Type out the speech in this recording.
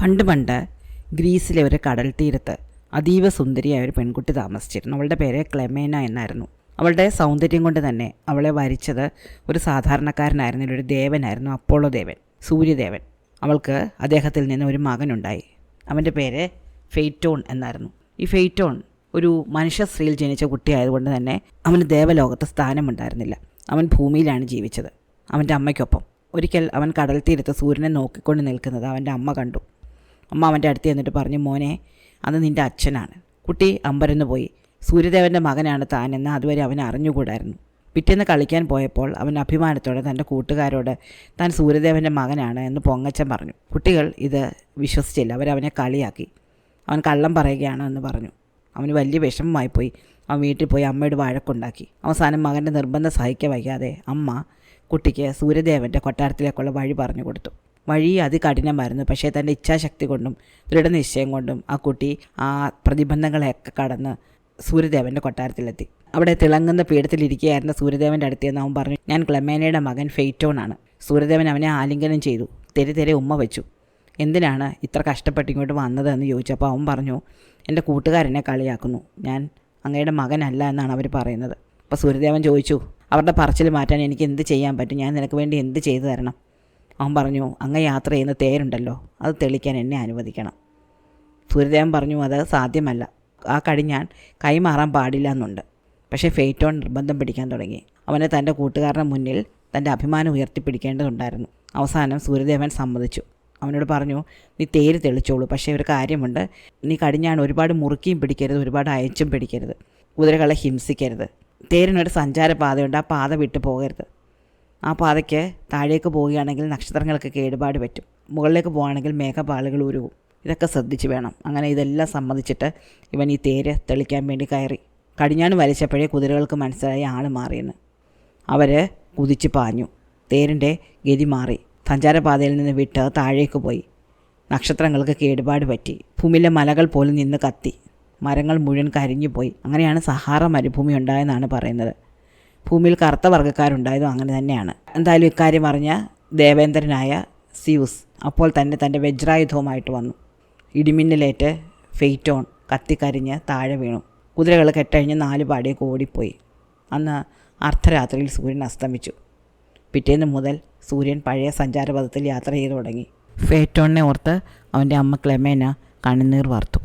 പണ്ട് പണ്ട് ഗ്രീസിലെ ഒരു കടൽ തീരത്ത് അതീവ സുന്ദരിയായ ഒരു പെൺകുട്ടി താമസിച്ചിരുന്നു. അവളുടെ പേര് ക്ലെമേന എന്നായിരുന്നു. അവളുടെ സൗന്ദര്യം കൊണ്ട് തന്നെ അവളെ വരിച്ചത് ഒരു സാധാരണക്കാരനായിരുന്നില്ല, ഒരു ദേവനായിരുന്നു, അപ്പോളോ ദേവൻ, സൂര്യദേവൻ. അവൾക്ക് അദ്ദേഹത്തിൽ നിന്ന് ഒരു മകനുണ്ടായി. അവൻ്റെ പേര് ഫെയ്റ്റോൺ എന്നായിരുന്നു. ഈ ഫെയ്റ്റോൺ ഒരു മനുഷ്യ സ്ത്രീയിൽ ജനിച്ച കുട്ടിയായതുകൊണ്ട് തന്നെ അവന് ദേവലോകത്ത് സ്ഥാനമുണ്ടായിരുന്നില്ല. അവൻ ഭൂമിയിലാണ് ജീവിച്ചത്, അവൻ്റെ അമ്മയ്ക്കൊപ്പം. ഒരിക്കൽ അവൻ കടൽ തീരത്ത് സൂര്യനെ നോക്കിക്കൊണ്ട് നിൽക്കുന്നത് അവൻ്റെ അമ്മ കണ്ടു. അമ്മ അവൻ്റെ അടുത്ത് ചെന്നിട്ട് പറഞ്ഞു, മോനെ, അത് നിൻ്റെ അച്ഛനാണ്. കുട്ടി അമ്പരന്ന് പോയി. സൂര്യദേവൻ്റെ മകനാണ് താനെന്ന് അതുവരെ അവൻ അറിഞ്ഞുകൂടായിരുന്നു. പിറ്റേന്ന് കളിക്കാൻ പോയപ്പോൾ അവൻ അഭിമാനത്തോടെ തൻ്റെ കൂട്ടുകാരോട് താൻ സൂര്യദേവൻ്റെ മകനാണ് എന്ന് പൊങ്ങച്ചൻ പറഞ്ഞു. കുട്ടികൾ ഇത് വിശ്വസിച്ചില്ല. അവരവനെ കളിയാക്കി. അവൻ കള്ളം പറയുകയാണ് എന്ന് പറഞ്ഞു. അവന് വലിയ വിഷമമായിപ്പോയി. അവൻ വീട്ടിൽ പോയി അമ്മയോട് വഴക്കുണ്ടാക്കി. അവസാനം മകൻ്റെ നിർബന്ധം സഹിക്കാൻ വയ്യാതെ അമ്മ കുട്ടിക്ക് സൂര്യദേവൻ്റെ കൊട്ടാരത്തിലേക്കുള്ള വഴി പറഞ്ഞു കൊടുത്തു. വഴി അതികഠിനമായിരുന്നു. പക്ഷേ തൻ്റെ ഇച്ഛാശക്തി കൊണ്ടും ദൃഢനിശ്ചയം കൊണ്ടും ആ കുട്ടി ആ പ്രതിബന്ധങ്ങളെയൊക്കെ കടന്ന് സൂര്യദേവൻ്റെ കൊട്ടാരത്തിലെത്തി. അവിടെ തിളങ്ങുന്ന പീഠത്തിലിരിക്കുകയായിരുന്ന സൂര്യദേവൻ്റെ അടുത്ത് നിന്ന് അവൻ പറഞ്ഞു, ഞാൻ ക്ലെമേനയുടെ മകൻ ഫെയ്റ്റോൺ ആണ്. സൂര്യദേവൻ അവനെ ആലിംഗനം ചെയ്തു, തെരെ ഉമ്മ വെച്ചു. എന്തിനാണ് ഇത്ര കഷ്ടപ്പെട്ട് ഇങ്ങോട്ട് വന്നത് എന്ന് ചോദിച്ചപ്പോൾ അവൻ പറഞ്ഞു, എൻ്റെ കൂട്ടുകാരനെ കളിയാക്കുന്നു, ഞാൻ അങ്ങയുടെ മകനല്ല എന്നാണ് അവർ പറയുന്നത്. അപ്പോൾ സൂര്യദേവൻ ചോദിച്ചു, അവരുടെ പറച്ചിൽ മാറ്റാൻ എനിക്ക് എന്ത് ചെയ്യാൻ പറ്റും? ഞാൻ നിനക്ക് വേണ്ടി എന്ത് ചെയ്തു തരണം? അവൻ പറഞ്ഞു, അങ്ങ് യാത്ര ചെയ്യുന്ന തേരുണ്ടല്ലോ, അത് തെളിക്കാൻ എന്നെ അനുവദിക്കണം. സൂര്യദേവൻ പറഞ്ഞു, അത് സാധ്യമല്ല, ആ കടി ഞാൻ കൈമാറാൻ പാടില്ല എന്നുണ്ട്. പക്ഷേ ഫെയ്റ്റോൺ നിർബന്ധം പിടിക്കാൻ തുടങ്ങി. അവന് തൻ്റെ കൂട്ടുകാരൻ്റെ മുന്നിൽ തൻ്റെ അഭിമാനം ഉയർത്തിപ്പിടിക്കേണ്ടതുണ്ടായിരുന്നു. അവസാനം സൂര്യദേവൻ സമ്മതിച്ചു. അവനോട് പറഞ്ഞു, നീ തേര് തെളിച്ചോളൂ, പക്ഷേ ഒരു കാര്യമുണ്ട്, നീ കടിഞ്ഞാണ് ഒരുപാട് മുറുക്കിയും പിടിക്കരുത്, ഒരുപാട് അയച്ചും പിടിക്കരുത്, കുതിരകളെ ഹിംസിക്കരുത്. തേരിനൊരു സഞ്ചാരപാതയുണ്ട്, ആ പാത വിട്ടു പോകരുത്. ആ പാതയ്ക്ക് താഴേക്ക് പോവുകയാണെങ്കിൽ നക്ഷത്രങ്ങൾക്ക് കേടുപാട് പറ്റും, മുകളിലേക്ക് പോവുകയാണെങ്കിൽ മേഘപാളുകൾ ഉരുവും. ഇതൊക്കെ ശ്രദ്ധിച്ച് വേണം. അങ്ങനെ ഇതെല്ലാം സമ്മതിച്ചിട്ട് ഇവൻ ഈ തേര് തെളിക്കാൻ വേണ്ടി കയറി. കടിഞ്ഞാണ് വലിച്ചപ്പോഴേ കുതിരകൾക്ക് മനസ്സിലായി ആൾ മാറിയെന്ന്. അവർ കുതിച്ച് പാഞ്ഞു. തേരിൻ്റെ ഗതി മാറി. സഞ്ചാരപാതയിൽ നിന്ന് വിട്ട് താഴേക്ക് പോയി. നക്ഷത്രങ്ങൾക്ക് കേടുപാട് പറ്റി. ഭൂമിയിലെ മലകൾ പോലും നിന്ന് കത്തി. മരങ്ങൾ മുഴുവൻ കരിഞ്ഞു പോയി. അങ്ങനെയാണ് സഹാറ മരുഭൂമി ഉണ്ടായെന്നാണ് പറയുന്നത്. ഭൂമിയിൽ കറുത്ത വർഗ്ഗക്കാരുണ്ടായതും അങ്ങനെ തന്നെയാണ്. എന്തായാലും ഇക്കാര്യം അറിഞ്ഞ ദേവേന്ദ്രനായ സിയൂസ് അപ്പോൾ തന്നെ തൻ്റെ വജ്രായുധവുമായിട്ട് വന്നു. ഇടിമിന്നലേറ്റ് ഫെയ്റ്റോൺ കത്തിക്കരിഞ്ഞ് താഴെ വീണു. കുതിരകൾ കെട്ടഴിഞ്ഞ് 4 പാടിയൊക്കെ ഓടിപ്പോയി. അന്ന് അർദ്ധരാത്രിയിൽ സൂര്യൻ അസ്തമിച്ചു. പിറ്റേന്ന് മുതൽ സൂര്യൻ പഴയ സഞ്ചാരപഥത്തിൽ യാത്ര ചെയ്തു തുടങ്ങി. ഫെയ്റ്റോണിനെ ഓർത്ത് അവൻ്റെ അമ്മ ക്ലെമേന കണ്ണുനീർ വാർത്തു.